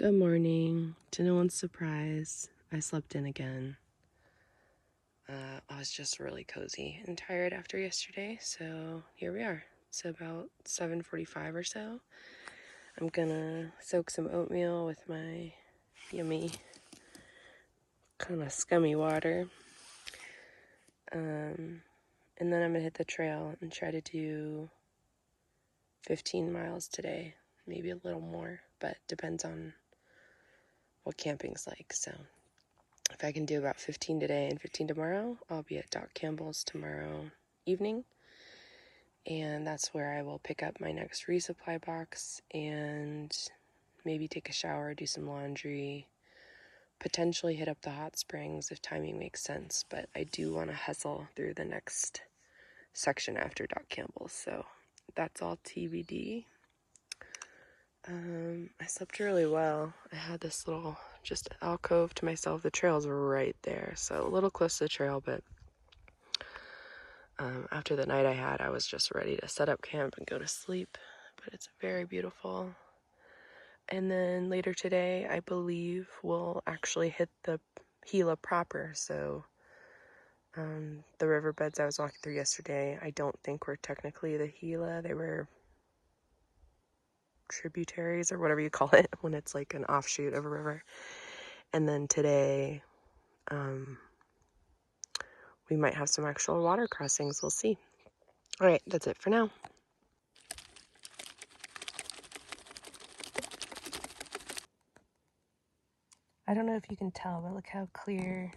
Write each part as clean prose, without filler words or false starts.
Good morning. To no one's surprise, I slept in again. I was just really cozy and tired after yesterday, so here we are. It's about 7:45 or so. I'm gonna soak some oatmeal with my yummy, kind of scummy water. And then I'm gonna hit the trail and try to do 15 miles today, maybe a little more, but depends on what camping's like. So if I can do about 15 today and 15 tomorrow, I'll be at Doc Campbell's tomorrow evening. And that's where I will pick up my next resupply box and maybe take a shower, do some laundry, potentially hit up the hot springs if timing makes sense. But I do want to hustle through the next section after Doc Campbell's. So that's all TBD. I slept really well. I had this little just alcove to myself. The trail's right there, so a little close to the trail, but after the night I had, I was just ready to set up camp and go to sleep. But it's very beautiful. And then later today, I believe we'll actually hit the Gila proper. So the riverbeds I was walking through yesterday, I don't think were technically the Gila. They were tributaries or whatever you call it when it's like an offshoot of a river. And then today we might have some actual water crossings. We'll see. All right, that's it for now. I don't know if you can tell, but look how clear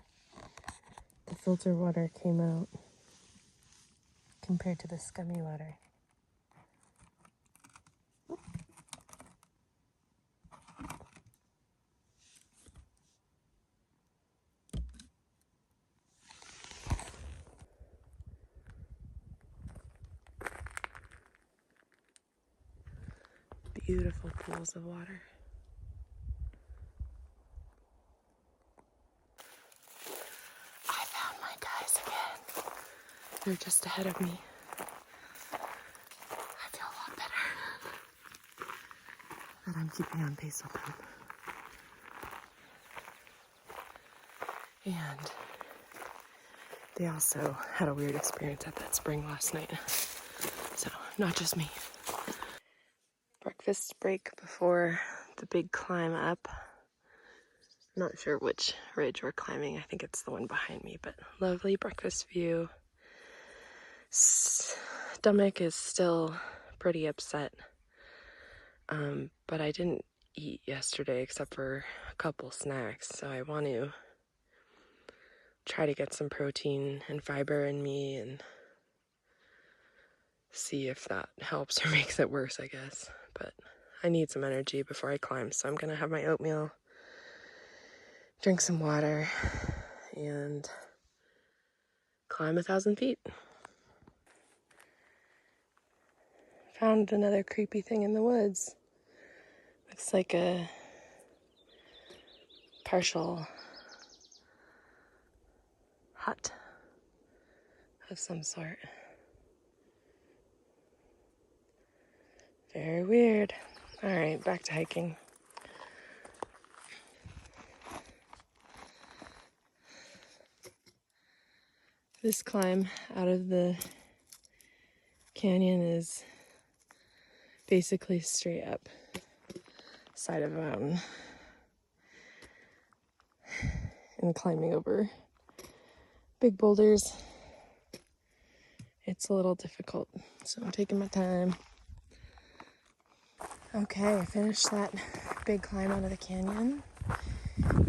the filter water came out compared to the scummy water. Beautiful pools of water. I found my guys again. They're just ahead of me. I feel a lot better that I'm keeping on pace with them. And they also had a weird experience at that spring last night. So, not just me. Breakfast break before the big climb up. I'm not sure which ridge we're climbing. I think it's the one behind me, but lovely breakfast view. Stomach is still pretty upset. But I didn't eat yesterday except for a couple snacks, so I want to try to get some protein and fiber in me and see if that helps or makes it worse, I guess. But I need some energy before I climb, so I'm gonna have my oatmeal, drink some water, and climb 1,000 feet. Found another creepy thing in the woods. Looks like a partial hut of some sort. Very weird. All right, back to hiking. This climb out of the canyon is basically straight up side of a mountain and climbing over big boulders. It's a little difficult, so I'm taking my time. Okay, I finished that big climb out of the canyon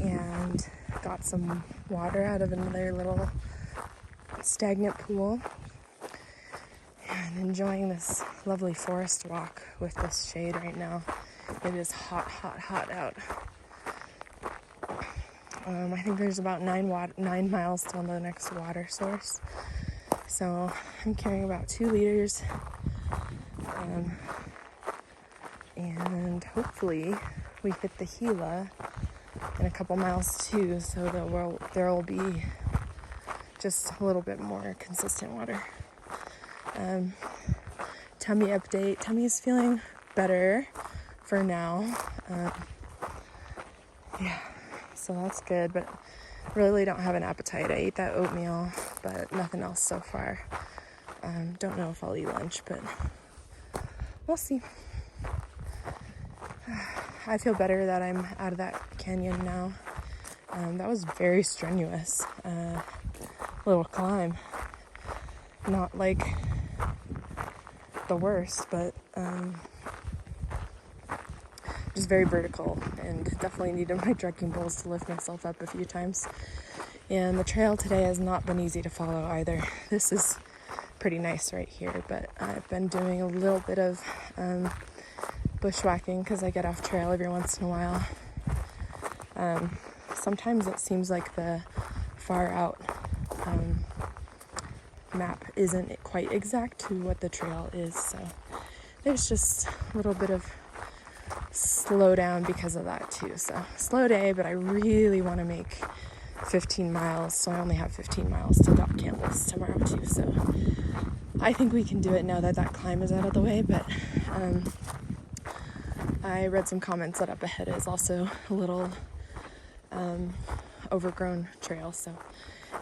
and got some water out of another little stagnant pool and enjoying this lovely forest walk with this shade right now. It is hot, hot, hot out. I think there's about 9 miles till the next water source. So I'm carrying about 2 liters. And hopefully we hit the Gila in a couple miles too, so there will be just a little bit more consistent water. Tummy update. Tummy is feeling better for now. Yeah, so that's good, but really don't have an appetite. I ate that oatmeal, but nothing else so far. Don't know if I'll eat lunch, but we'll see. I feel better that I'm out of that canyon now. That was very strenuous little climb. Not like the worst, but just very vertical, and definitely needed my trekking poles to lift myself up a few times. And the trail today has not been easy to follow either. This is pretty nice right here, but I've been doing a little bit of bushwhacking because I get off trail every once in a while. Sometimes it seems like the far out map isn't quite exact to what the trail is, so there's just a little bit of slow down because of that too. So slow day, but I really want to make 15 miles, so I only have 15 miles to Doc Campbell's tomorrow too, so I think we can do it now that that climb is out of the way. But I read some comments that up ahead is also a little overgrown trail, so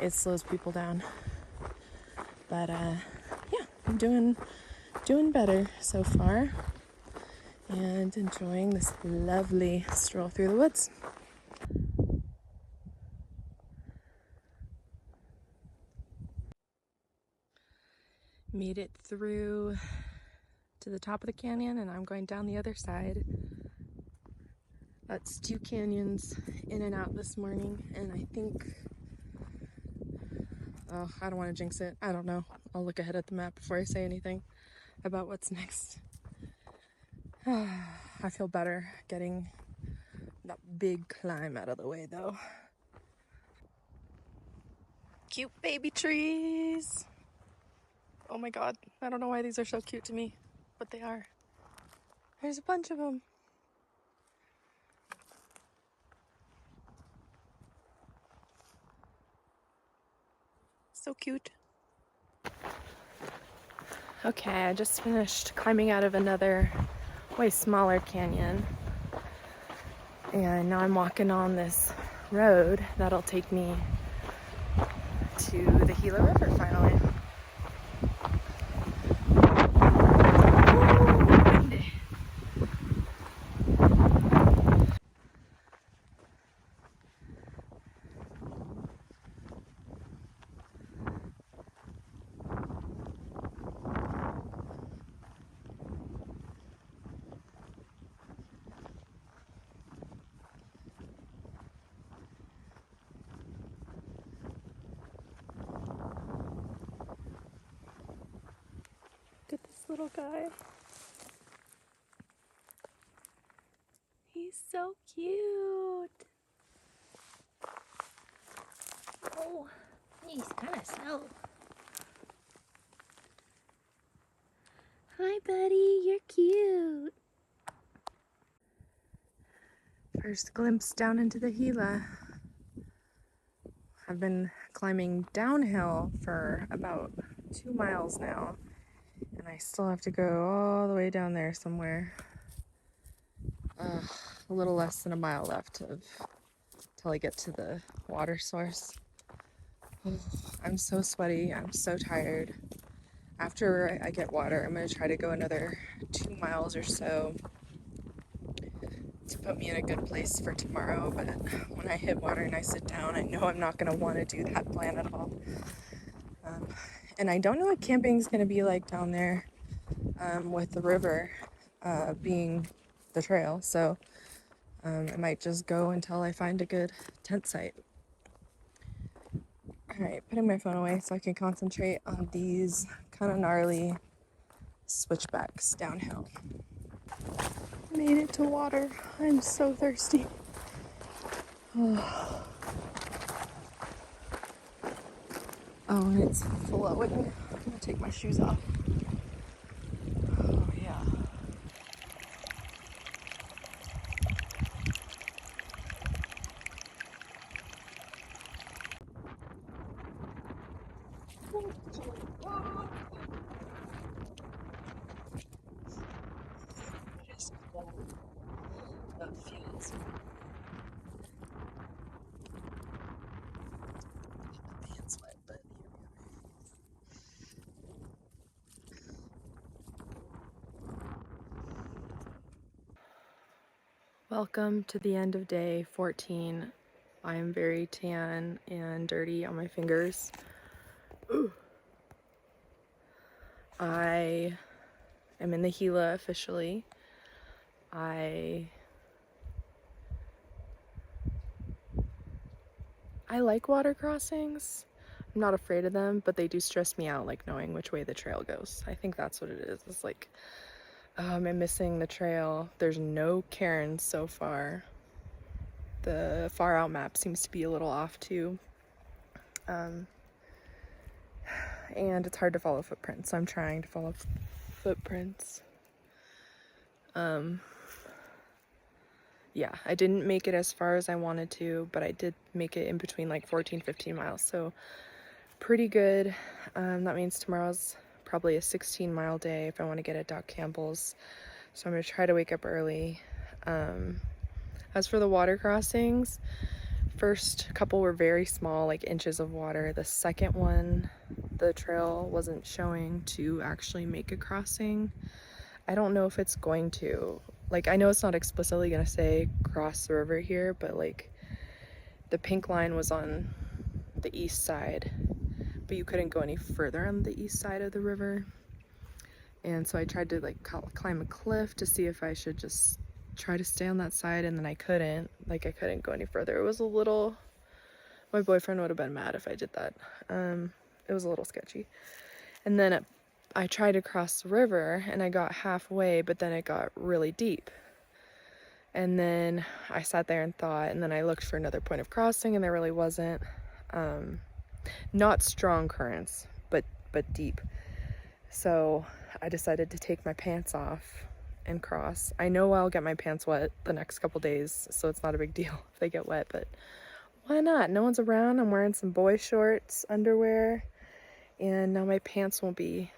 it slows people down. But yeah, I'm doing better so far and enjoying this lovely stroll through the woods. Made it through to the top of the canyon, and I'm going down the other side. That's 2 canyons in and out this morning, and I think, oh, I don't want to jinx it. I don't know. I'll look ahead at the map before I say anything about what's next. I feel better getting that big climb out of the way though. Cute baby trees. Oh my god, I don't know why these are so cute to me, but they are. There's a bunch of them. So cute. Okay, I just finished climbing out of another way smaller canyon, and now I'm walking on this road that'll take me to the Gila River finally. Look at this little guy. He's so cute. Oh, he's kind of slow. Hi, buddy. You're cute. First glimpse down into the Gila. I've been climbing downhill for about 2 miles now, and I still have to go all the way down there somewhere. A little less than a mile left till I get to the water source. I'm so sweaty, I'm so tired. After I get water, I'm going to try to go another 2 miles or so to put me in a good place for tomorrow, but when I hit water and I sit down, I know I'm not going to want to do that plan at all. And I don't know what camping's going to be like down there with the river being the trail, so I might just go until I find a good tent site. Alright, putting my phone away so I can concentrate on these kind of gnarly switchbacks downhill. Made it to water. I'm so thirsty. Oh, and it's flowing. I'm gonna take my shoes off. Oh, yeah. It is cold. That feels Welcome to the end of day 14. I am very tan and dirty on my fingers. Ooh. I am in the Gila officially. I like water crossings. I'm not afraid of them, but they do stress me out, like knowing which way the trail goes. I think that's what it is. It's like, I'm missing the trail. There's no cairns so far. The far out map seems to be a little off too. And it's hard to follow footprints, so I'm trying to follow footprints. Yeah, I didn't make it as far as I wanted to, but I did make it in between like 14-15 miles, so pretty good. That means tomorrow's probably a 16-mile day if I want to get at Doc Campbell's, so I'm going to try to wake up early. As for the water crossings, first couple were very small, like inches of water. The second one, the trail wasn't showing to actually make a crossing. I don't know if it's going to. Like, I know it's not explicitly gonna say cross the river here, but like the pink line was on the east side, but you couldn't go any further on the east side of the river. And so I tried to like climb a cliff to see if I should just try to stay on that side, and then I couldn't. Like, I couldn't go any further. It was a little, my boyfriend would have been mad if I did that. It was a little sketchy. And then I tried to cross the river and I got halfway, but then it got really deep. And then I sat there and thought, and then I looked for another point of crossing, and there really wasn't. Not strong currents, but deep. So I decided to take my pants off and cross. I know I'll get my pants wet the next couple days, so it's not a big deal if they get wet, but why not? No one's around. I'm wearing some boy shorts, underwear, and now my pants won't be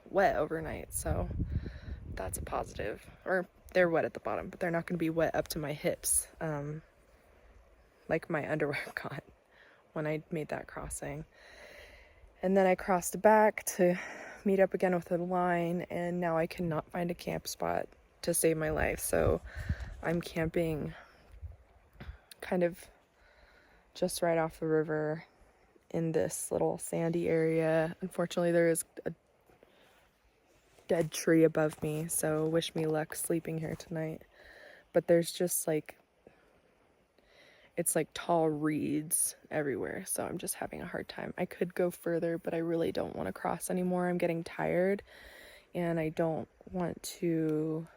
wet overnight, so that's a positive. Or they're wet at the bottom, but they're not going to be wet up to my hips, like my underwear got when I made that crossing. And then I crossed back to meet up again with the line, and now I cannot find a camp spot to save my life, so I'm camping kind of just right off the river in this little sandy area. Unfortunately, there is a dead tree above me, so wish me luck sleeping here tonight. But there's just like, it's like tall reeds everywhere, so I'm just having a hard time. I could go further, but I really don't want to cross anymore. I'm getting tired, and I don't want to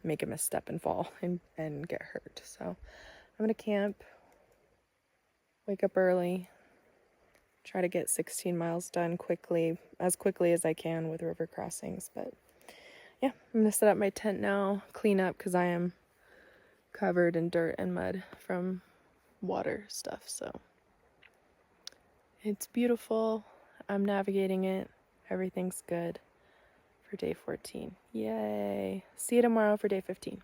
make a misstep and fall and get hurt. So I'm gonna camp, wake up early, try to get 16 miles done quickly, as quickly as I can with river crossings. But yeah, I'm gonna set up my tent now, clean up, because I am covered in dirt and mud from water stuff. So it's beautiful. I'm navigating it. Everything's good for day 14. Yay. See you tomorrow for day 15.